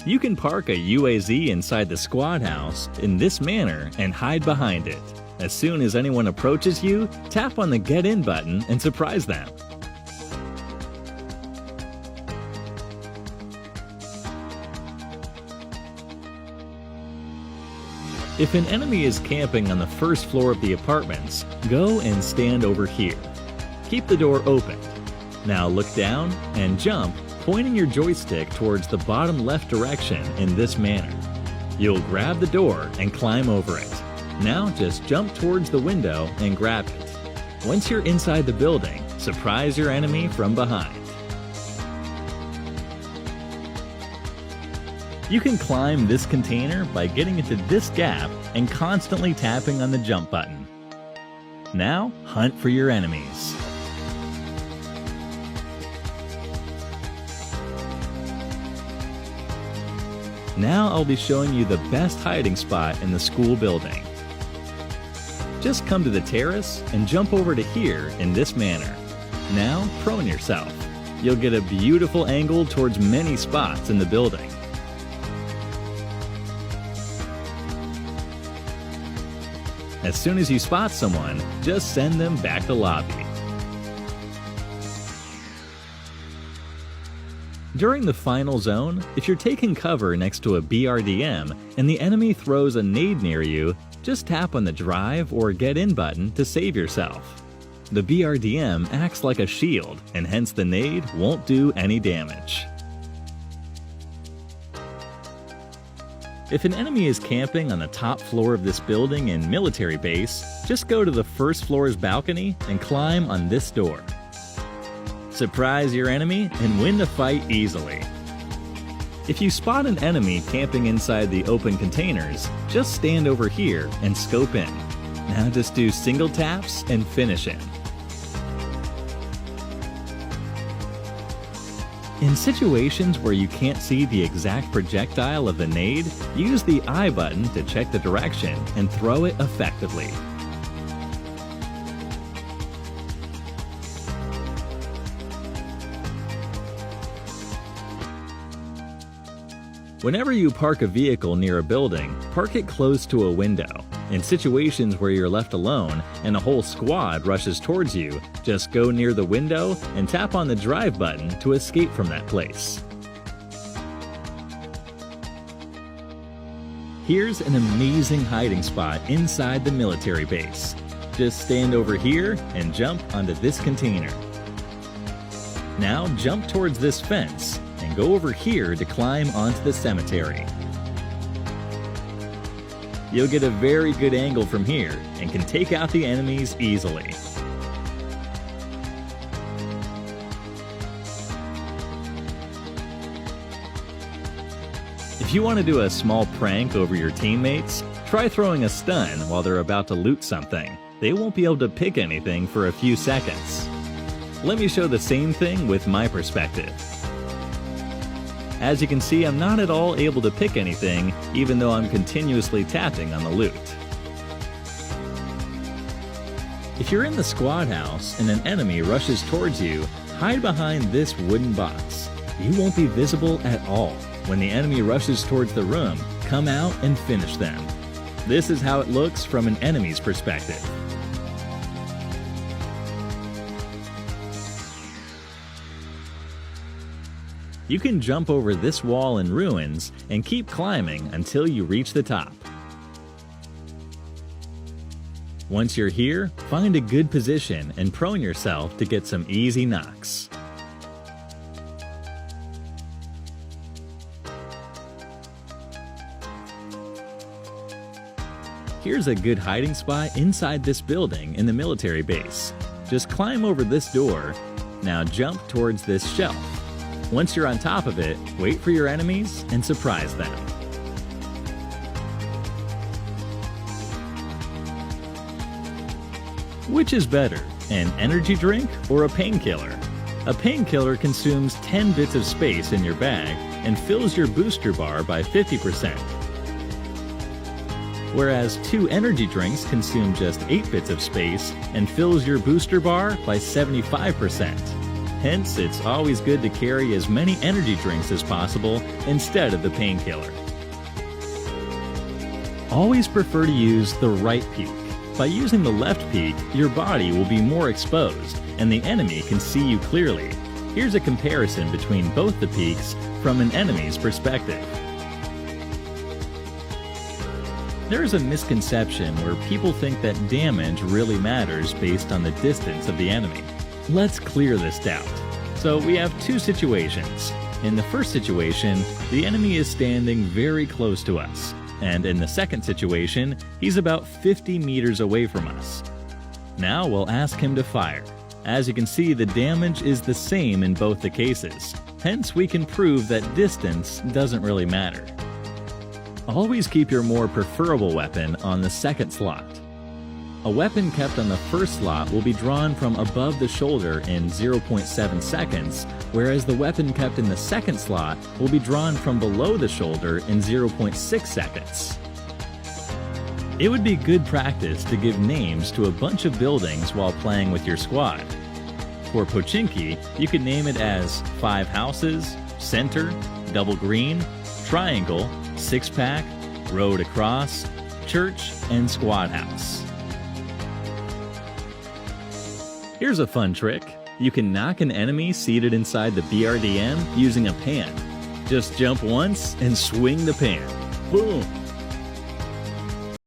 You can park a UAZ inside the squad house in this manner and hide behind it. As soon as anyone approaches you, tap on the Get In button and surprise them. If an enemy is camping on the first floor of the apartments, go and stand over here. Keep the door open. Now look down and jump, pointing your joystick towards the bottom left direction in this manner. You'll grab the door and climb over it. Now just jump towards the window and grab it. Once you're inside the building, surprise your enemy from behind. You can climb this container by getting into this gap and constantly tapping on the jump button. Now, hunt for your enemies. Now I'll be showing you the best hiding spot in the school building. Just come to the terrace and jump over to here in this manner. Now, prone yourself. You'll get a beautiful angle towards many spots in the building. As soon as you spot someone, just send them back to lobby. During the final zone, if you're taking cover next to a BRDM and the enemy throws a nade near you, just tap on the Drive or Get In button to save yourself. The BRDM acts like a shield, and hence the nade won't do any damage. If an enemy is camping on the top floor of this building in military base, just go to the first floor's balcony and climb on this door. Surprise your enemy and win the fight easily. If you spot an enemy camping inside the open containers, just stand over here and scope in. Now just do single taps and finish him. In situations where you can't see the exact projectile of the nade, use the I button to check the direction and throw it effectively. Whenever you park a vehicle near a building, park it close to a window. In situations where you're left alone and a whole squad rushes towards you, just go near the window and tap on the Drive button to escape from that place. Here's an amazing hiding spot inside the military base. Just stand over here and jump onto this container. Now jump towards this fence and go over here to climb onto the cemetery. You'll get a very good angle from here and can take out the enemies easily. If you want to do a small prank over your teammates, try throwing a stun while they're about to loot something. They won't be able to pick anything for a few seconds. Let me show the same thing with my perspective. As you can see, I'm not at all able to pick anything, even though I'm continuously tapping on the loot. If you're in the squad house and an enemy rushes towards you, hide behind this wooden box. You won't be visible at all. When the enemy rushes towards the room, come out and finish them. This is how it looks from an enemy's perspective. You can jump over this wall in ruins and keep climbing until you reach the top. Once you're here, find a good position and prone yourself to get some easy knocks. Here's a good hiding spot inside this building in the military base. Just climb over this door. Now jump towards this shelf. Once you're on top of it, wait for your enemies and surprise them. Which is better, an energy drink or a painkiller? A painkiller consumes 10 bits of space in your bag and fills your booster bar by 50%. Whereas 2 energy drinks consume just 8 bits of space and fills your booster bar by 75%. Hence, it's always good to carry as many energy drinks as possible instead of the painkiller. Always prefer to use the right peak. By using the left peak, your body will be more exposed and the enemy can see you clearly. Here's a comparison between both the peaks from an enemy's perspective. There is a misconception where people think that damage really matters based on the distance of the enemy. Let's clear this doubt. So we have two situations. In the first situation, the enemy is standing very close to us. And in the second situation, he's about 50 meters away from us. Now we'll ask him to fire. As you can see, the damage is the same in both the cases. Hence, we can prove that distance doesn't really matter. Always keep your more preferable weapon on the second slot. A weapon kept on the first slot will be drawn from above the shoulder in 0.7 seconds, whereas the weapon kept in the second slot will be drawn from below the shoulder in 0.6 seconds. It would be good practice to give names to a bunch of buildings while playing with your squad. For Pochinki, you could name it as 5 houses, center, double green, triangle, 6-pack, road across, church, and squad house. Here's a fun trick. You can knock an enemy seated inside the BRDM using a pan. Just jump once and swing the pan. Boom!